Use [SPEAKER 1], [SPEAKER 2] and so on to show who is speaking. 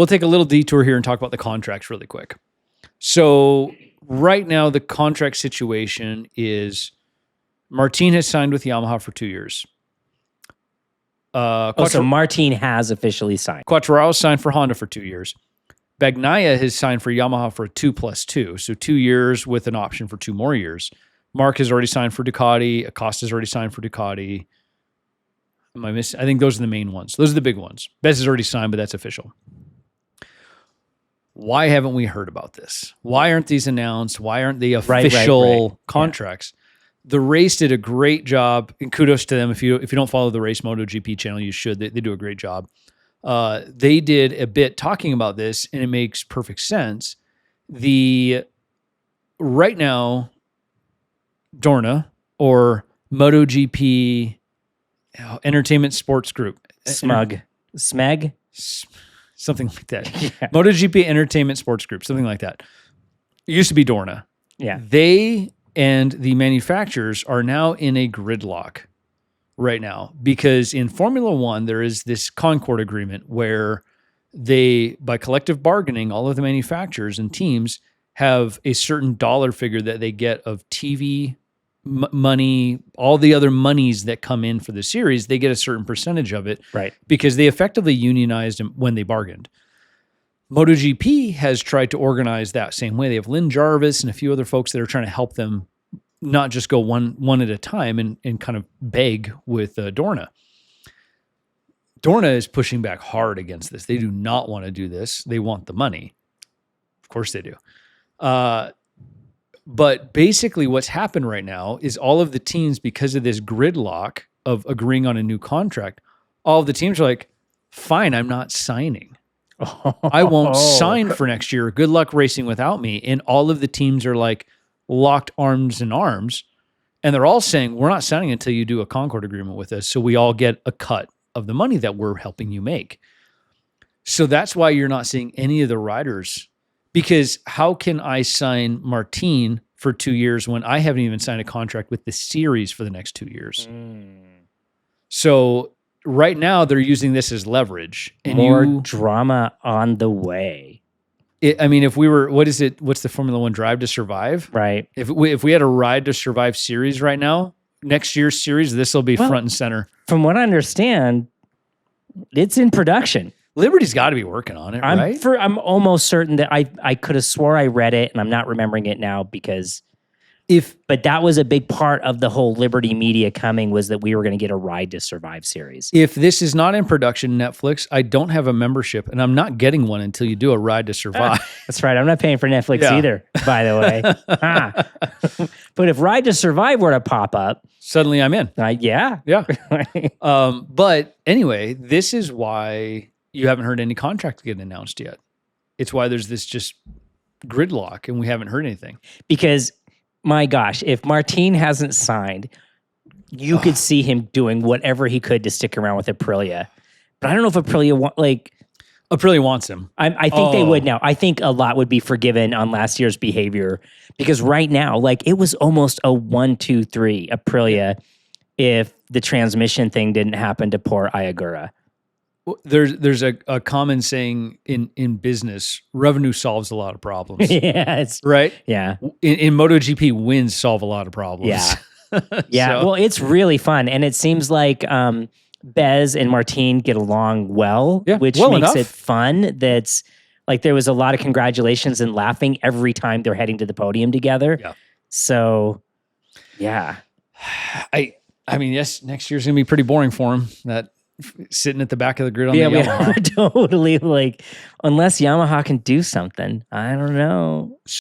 [SPEAKER 1] We'll take a little detour here and talk about the contracts really quick. So right now, the contract situation is Martin has signed with Yamaha for 2 years.
[SPEAKER 2] So Martin has officially signed.
[SPEAKER 1] Quartararo signed for Honda for 2 years. Bagnaia has signed for Yamaha for a 2+2, so 2 years with an option for 2 more years. Mark has already signed for Ducati. Acosta has already signed for Ducati. Am I missing? I think those are the main ones. Those are the big ones. Bez has already signed, but that's official. Why haven't we heard about this? Why aren't these announced? Why aren't they official contracts? Yeah. The race did a great job, and kudos to them. If you don't follow the Race MotoGP channel, you should. They do a great job. They did a bit talking about this, and it makes perfect sense. Right now, Dorna or MotoGP Entertainment Sports Group.
[SPEAKER 2] Smeg?
[SPEAKER 1] Something like that. Yeah. MotoGP Entertainment Sports Group, something like that. It used to be Dorna.
[SPEAKER 2] Yeah.
[SPEAKER 1] They and the manufacturers are now in a gridlock right now because in Formula One, there is this Concord Agreement where they, by collective bargaining, all of the manufacturers and teams have a certain dollar figure that they get of TV money, all the other monies that come in for the series, they get a certain percentage of it,
[SPEAKER 2] right?
[SPEAKER 1] Because they effectively unionized when they bargained. MotoGP has tried to organize that same way. They have Lynn Jarvis and a few other folks that are trying to help them not just go one at a time and kind of beg with Dorna. Dorna is pushing back hard against this. They do not want to do this. They want the money. Of course they do. But basically what's happened right now is all of the teams, because of this gridlock of agreeing on a new contract, all of the teams are like, fine, I'm not signing. I won't sign for next year. Good luck racing without me. And all of the teams are like locked arms in arms. And they're all saying, we're not signing until you do a Concord Agreement with us. So we all get a cut of the money that we're helping you make. So that's why you're not seeing any of the riders. Because how can I sign Martin for 2 years when I haven't even signed a contract with the series for the next 2 years? So right now they're using this as leverage. And
[SPEAKER 2] more drama on the way.
[SPEAKER 1] If we were, what's the Formula One Drive to Survive?
[SPEAKER 2] Right.
[SPEAKER 1] If we had a Ride to Survive series right now, next year's series, this will be front and center.
[SPEAKER 2] From what I understand, it's in production.
[SPEAKER 1] Liberty's got to be working on it, right?
[SPEAKER 2] I'm almost certain that I could have swore I read it, and I'm not remembering it now because but that was a big part of the whole Liberty media coming, was that we were going to get a Ride to Survive series.
[SPEAKER 1] If this is not in production, Netflix, I don't have a membership, and I'm not getting one until you do a Ride to Survive.
[SPEAKER 2] That's right. I'm not paying for Netflix either, by the way. But if Ride to Survive were to pop up,
[SPEAKER 1] suddenly I'm in.
[SPEAKER 2] Yeah.
[SPEAKER 1] But anyway, this is why you haven't heard any contract get announced yet. It's why there's this just gridlock and we haven't heard anything.
[SPEAKER 2] Because, my gosh, if Martin hasn't signed, you could see him doing whatever he could to stick around with Aprilia. But I don't know if Aprilia
[SPEAKER 1] wants him.
[SPEAKER 2] I think they would now. I think a lot would be forgiven on last year's behavior because right now, it was almost a 1-2-3 Aprilia if the transmission thing didn't happen to poor Ayagura.
[SPEAKER 1] There's a common saying in business, revenue solves a lot of problems. Right?
[SPEAKER 2] Yeah.
[SPEAKER 1] In MotoGP, wins solve a lot of problems.
[SPEAKER 2] Yeah. Yeah. Well, it's really fun. And it seems like Bez and Martin get along well, which makes it fun. That's there was a lot of congratulations and laughing every time they're heading to the podium together. Yeah. So, yeah.
[SPEAKER 1] Yes, next year's going to be pretty boring for him. That sitting at the back of the grid on the Yamaha.
[SPEAKER 2] Totally unless Yamaha can do something. I don't know.